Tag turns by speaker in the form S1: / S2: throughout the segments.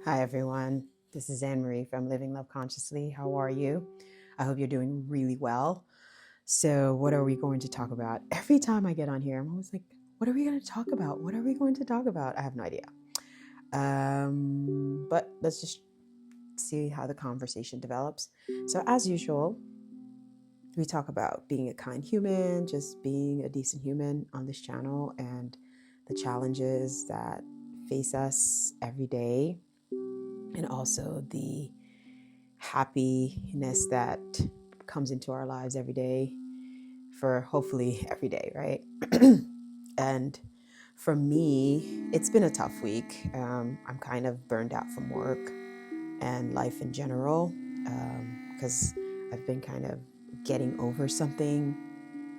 S1: Hi, everyone. This is Anne Marie from Living Love Consciously. How are you? I hope you're doing really well. So, what are we going to talk about? Every time I get on here, I'm always like, what are we going to talk about? What are we going to talk about? I have no idea. But let's just see how the conversation develops. So, as usual, we talk about being a kind human, just being a decent human on this channel, and the challenges that face us every day, and also the happiness that comes into our lives every day, for hopefully every day, right? And for me, it's been a tough week. I'm kind of burned out from work and life in general, because I've been kind of getting over something,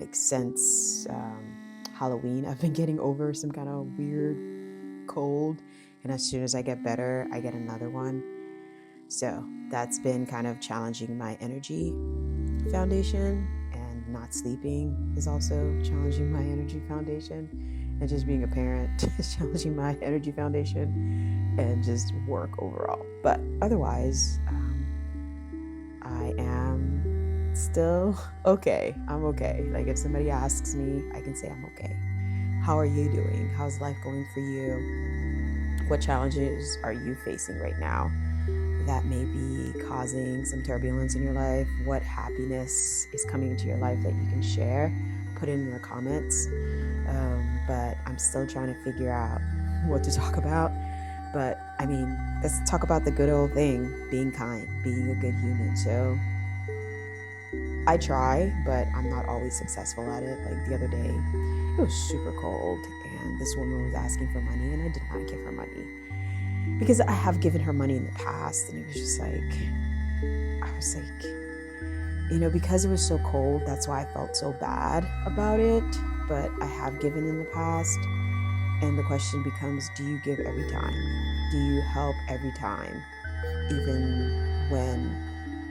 S1: like since Halloween. I've been getting over some kind of weird cold, and as soon as I get better, I get another one. So that's been kind of challenging my energy foundation, and not sleeping is also challenging my energy foundation, and just being a parent is challenging my energy foundation, and just work overall. But otherwise, I am still okay. I'm okay. Like, if somebody asks me, I can say I'm okay. How are you doing? How's life going for you? What challenges are you facing right now that may be causing some turbulence in your life? What happiness is coming into your life that you can share? Put it in the comments. But I'm still trying to figure out what to talk about. But I mean, let's talk about the good old thing, being kind, being a good human. So I try, but I'm not always successful at it. Like the other day, it was super cold, and this woman was asking for money, and I did not give her money, because I have given her money in the past, and it was just like, I was like, because it was so cold, that's why I felt so bad about it. But I have given in the past, and the question becomes, do you give every time? Do you help every time, even when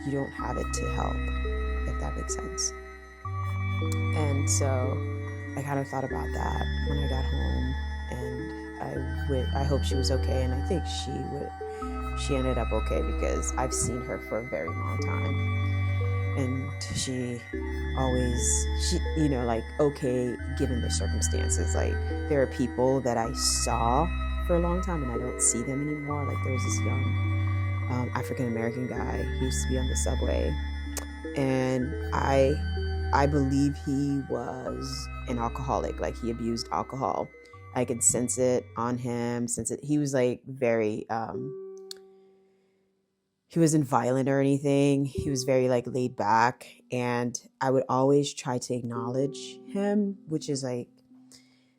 S1: you don't have it to help, if that makes sense? And so I kind of thought about that when I got home, and I hope she was okay, and I think she ended up okay, because I've seen her for a very long time, and she always, like, okay, given the circumstances. Like, there are people that I saw for a long time and I don't see them anymore. Like, there was this young African-American guy. He used to be on the subway, and I believe he was an alcoholic. Like, he abused alcohol. I could sense it on him, he was like very he wasn't violent or anything. He was very like laid back, and I would always try to acknowledge him, which is like,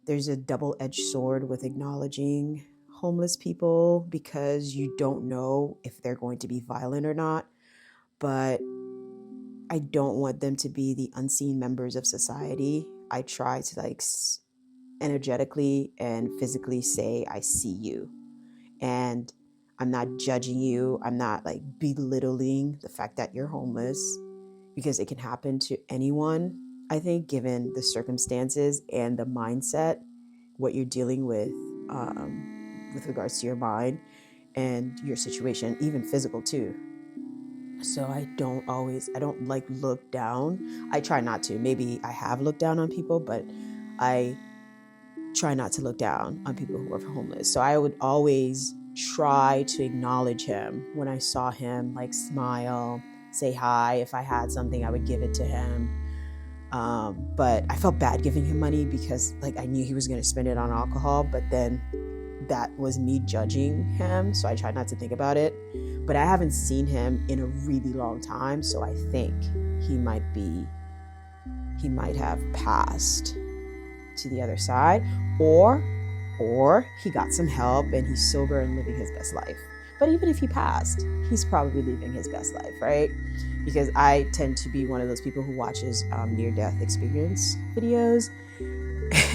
S1: there's a double-edged sword with acknowledging homeless people, because you don't know if they're going to be violent or not. But I don't want them to be the unseen members of society. I try to like energetically and physically say, I see you, and I'm not judging you. I'm not like belittling the fact that you're homeless, because it can happen to anyone. I think, given the circumstances and the mindset, what you're dealing with regards to your mind and your situation, even physical too. So I don't like look down. I try not to. Maybe I have looked down on people, but I try not to look down on people who are homeless. So I would always try to acknowledge him when I saw him, like smile, say hi. If I had something, I would give it to him. But I felt bad giving him money, because like I knew he was going to spend it on alcohol, but then that was me judging him. So I tried not to think about it. But I haven't seen him in a really long time, so I think he might have passed to the other side, or he got some help and he's sober and living his best life. But even if he passed, he's probably living his best life, right? Because I tend to be one of those people who watches near-death experience videos,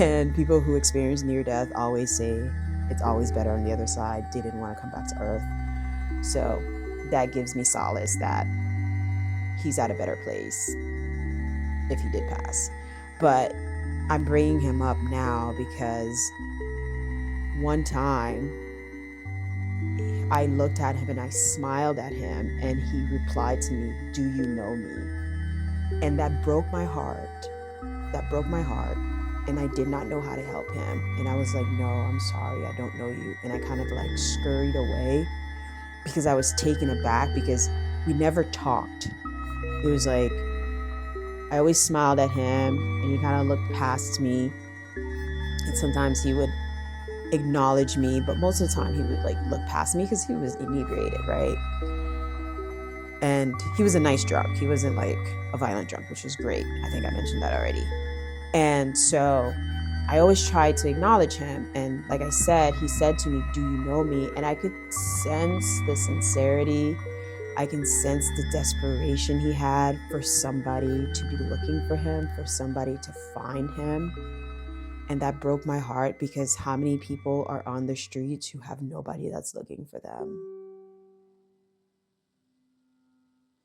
S1: and people who experience near-death always say it's always better on the other side. They didn't want to come back to Earth. So that gives me solace that he's at a better place if he did pass. But I'm bringing him up now because one time I looked at him and I smiled at him, and he replied to me, "Do you know me?" And that broke my heart. That broke my heart. And I did not know how to help him. And I was like, "No, I'm sorry, I don't know you." And I kind of like scurried away because I was taken aback because we never talked. It was like, I always smiled at him and he kind of looked past me. And sometimes he would acknowledge me, but most of the time he would like look past me because he was inebriated, right? And he was a nice drunk. He wasn't like a violent drunk, which was great. I think I mentioned that already. And so I always tried to acknowledge him. And like I said, he said to me, "Do you know me?" And I could sense the sincerity. I can sense the desperation he had for somebody to be looking for him, for somebody to find him. And that broke my heart because how many people are on the streets who have nobody that's looking for them?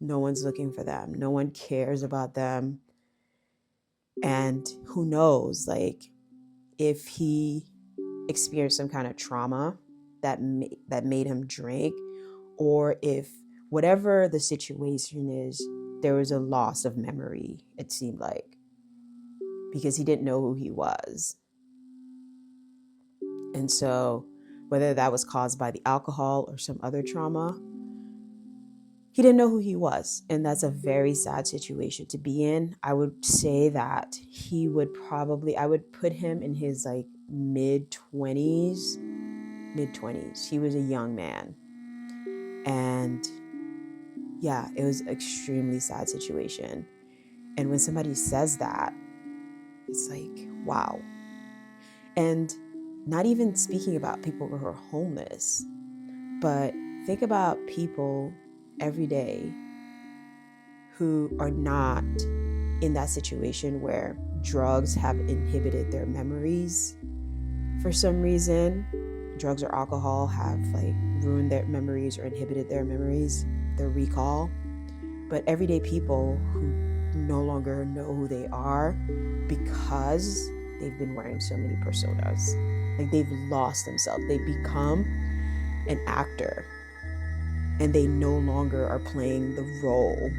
S1: No one's looking for them. No one cares about them. And who knows, like, if he experienced some kind of trauma that made him drink, or if whatever the situation is, there was a loss of memory, it seemed like, because he didn't know who he was. And so whether that was caused by the alcohol or some other trauma, he didn't know who he was. And that's a very sad situation to be in. I would say that I would put him in his like mid-20s. He was a young man. And yeah, it was an extremely sad situation. And when somebody says that, it's like, wow. And not even speaking about people who are homeless, but think about people every day who are not in that situation where drugs have inhibited their memories for some reason. Drugs or alcohol have like ruined their memories or inhibited their memories, their recall. But everyday people who no longer know who they are because they've been wearing so many personas. Like they've lost themselves. They become an actor and they no longer are playing the role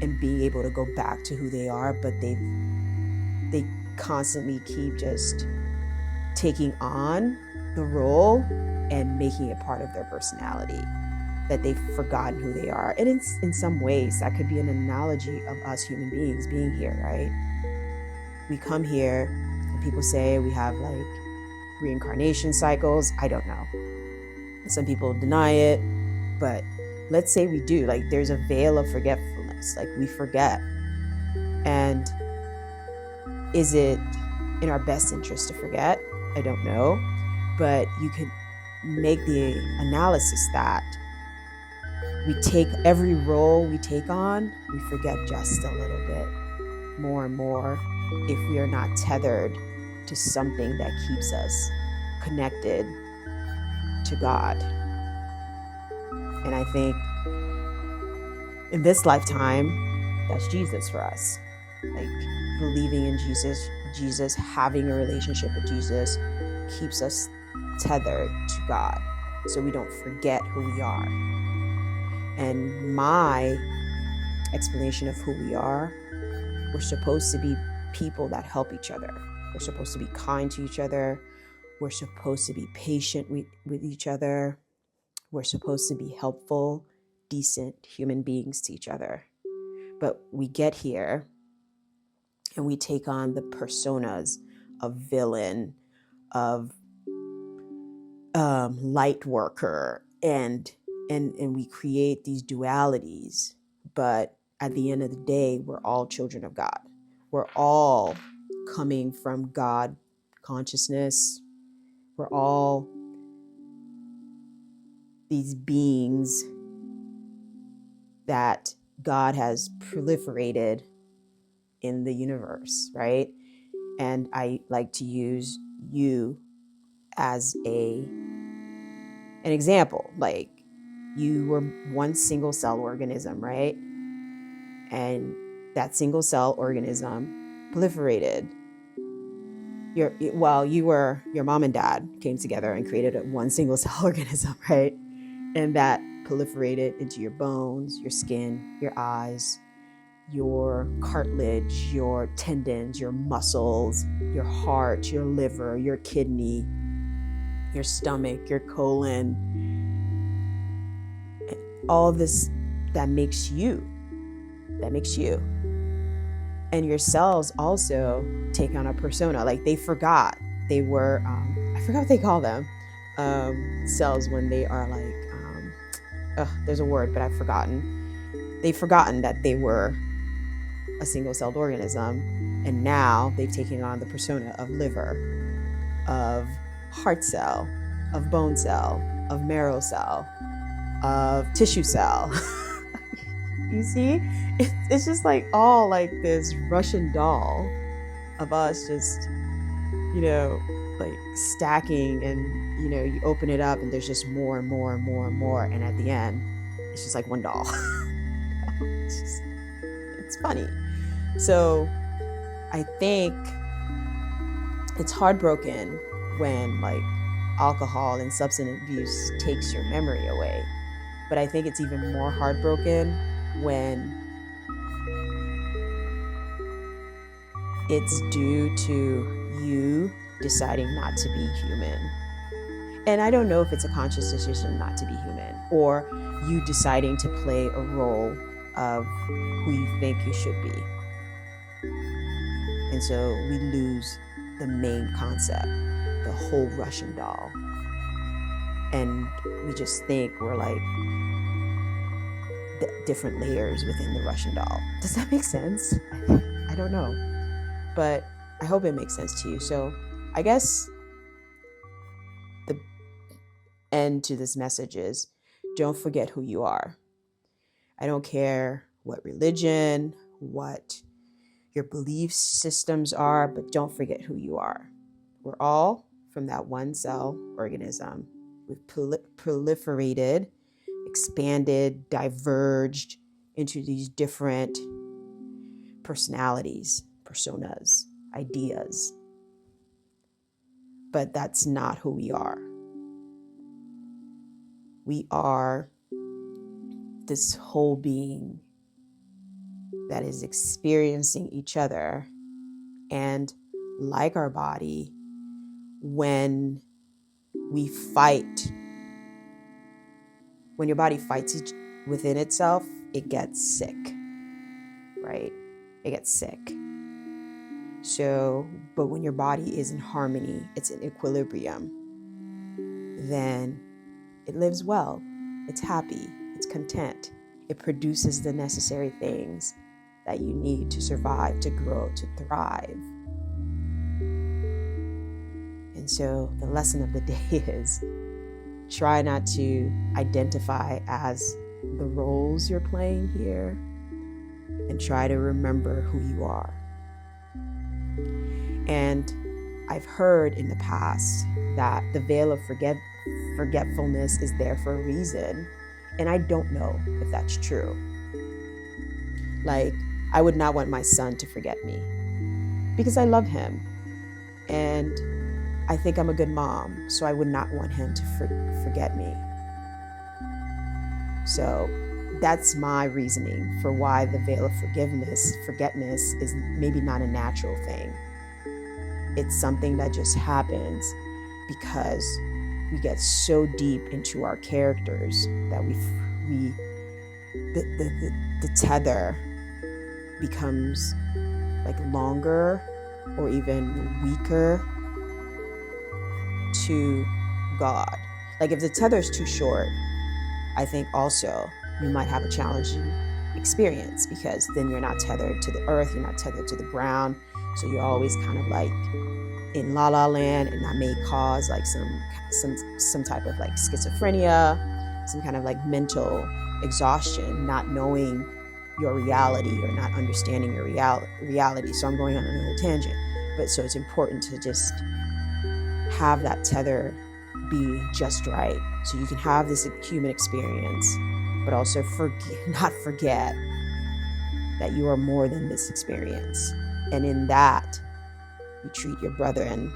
S1: and being able to go back to who they are, but they constantly keep just taking on the role and making it part of their personality, that they've forgotten who they are. And in some ways, that could be an analogy of us human beings being here, right? We come here and people say we have like reincarnation cycles. I don't know. Some people deny it, but let's say we do. Like there's a veil of forgetfulness, like we forget. And is it in our best interest to forget? I don't know. But you could make the analysis that we take every role we take on, we forget just a little bit more and more if we are not tethered to something that keeps us connected to God. And I think in this lifetime, that's Jesus for us. Like believing in Jesus, having a relationship with Jesus keeps us tethered to God so we don't forget who we are. And my explanation of who we are, we're supposed to be people that help each other. We're supposed to be kind to each other. We're supposed to be patient with each other. We're supposed to be helpful, decent human beings to each other. But we get here and we take on the personas of villain, of light worker, and we create these dualities. But at the end of the day, we're all children of God. We're all coming from God consciousness. We're all these beings that God has proliferated in the universe, right? And I like to use you as an example. Like you were one single cell organism, right? And that single cell organism proliferated. Your mom and dad came together and created one single cell organism, right? And that proliferated into your bones, your skin, your eyes, your cartilage, your tendons, your muscles, your heart, your liver, your kidney, your stomach, your colon, all this that makes you. And your cells also take on a persona. Like they forgot they were, I forgot what they call them, cells when they are like, there's a word, but I've forgotten. They've forgotten that they were a single-celled organism, and now they've taken on the persona of liver, of heart cell, of bone cell, of marrow cell, of tissue cell. You see, it's just like all like this Russian doll of us just, like stacking, and you open it up and there's just more and more and more and more, and at the end it's just like one doll. It's funny. So I think it's heartbroken when like alcohol and substance abuse takes your memory away. But I think it's even more heartbroken when it's due to you deciding not to be human. And I don't know if it's a conscious decision not to be human, or you deciding to play a role of who you think you should be. And so we lose the main concept, the whole Russian doll. And we just think we're like the different layers within the Russian doll. Does that make sense? I don't know. But I hope it makes sense to you. So I guess the end to this message is, don't forget who you are. I don't care what religion, what your belief systems are, but don't forget who you are. We're all from that one cell organism. We've proliferated, expanded, diverged into these different personalities, personas, ideas. But that's not who we are. We are this whole being that is experiencing each other. And like our body, when we fight, when your body fights within itself, it gets sick, right? It gets sick. So, but when your body is in harmony, it's in equilibrium, then it lives well, it's happy, it's content. It produces the necessary things that you need to survive, to grow, to thrive. And so the lesson of the day is, try not to identify as the roles you're playing here, and try to remember who you are. And I've heard in the past that the veil of forgetfulness is there for a reason. And I don't know if that's true. Like, I would not want my son to forget me because I love him. And I think I'm a good mom, so I would not want him to forget me. So that's my reasoning for why the veil of forgetness is maybe not a natural thing. It's something that just happens because we get so deep into our characters that the tether becomes like longer or even weaker to God. Like if the tether is too short, I think also you might have a challenging experience, because then you're not tethered to the earth, you're not tethered to the ground. So you're always kind of like in la la land, and that may cause like some type of like schizophrenia, some kind of like mental exhaustion, not knowing your reality or not understanding your reality. So I'm going on another tangent, but so it's important to just have that tether be just right, so you can have this human experience, but also not forget that you are more than this experience. And in that, you treat your brethren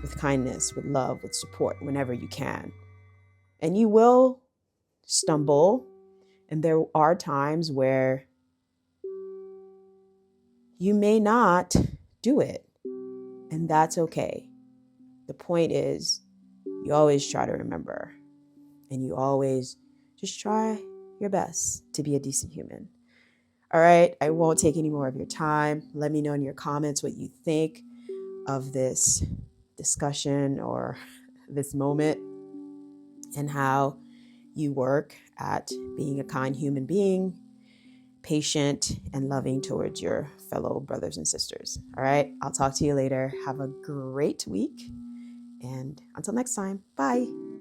S1: with kindness, with love, with support whenever you can. And you will stumble, and there are times where you may not do it, and that's okay. The point is, you always try to remember, and you always just try your best to be a decent human. All right, I won't take any more of your time. Let me know in your comments what you think of this discussion or this moment, and how you work at being a kind human being, patient and loving towards your fellow brothers and sisters. All right, I'll talk to you later. Have a great week. And until next time, bye.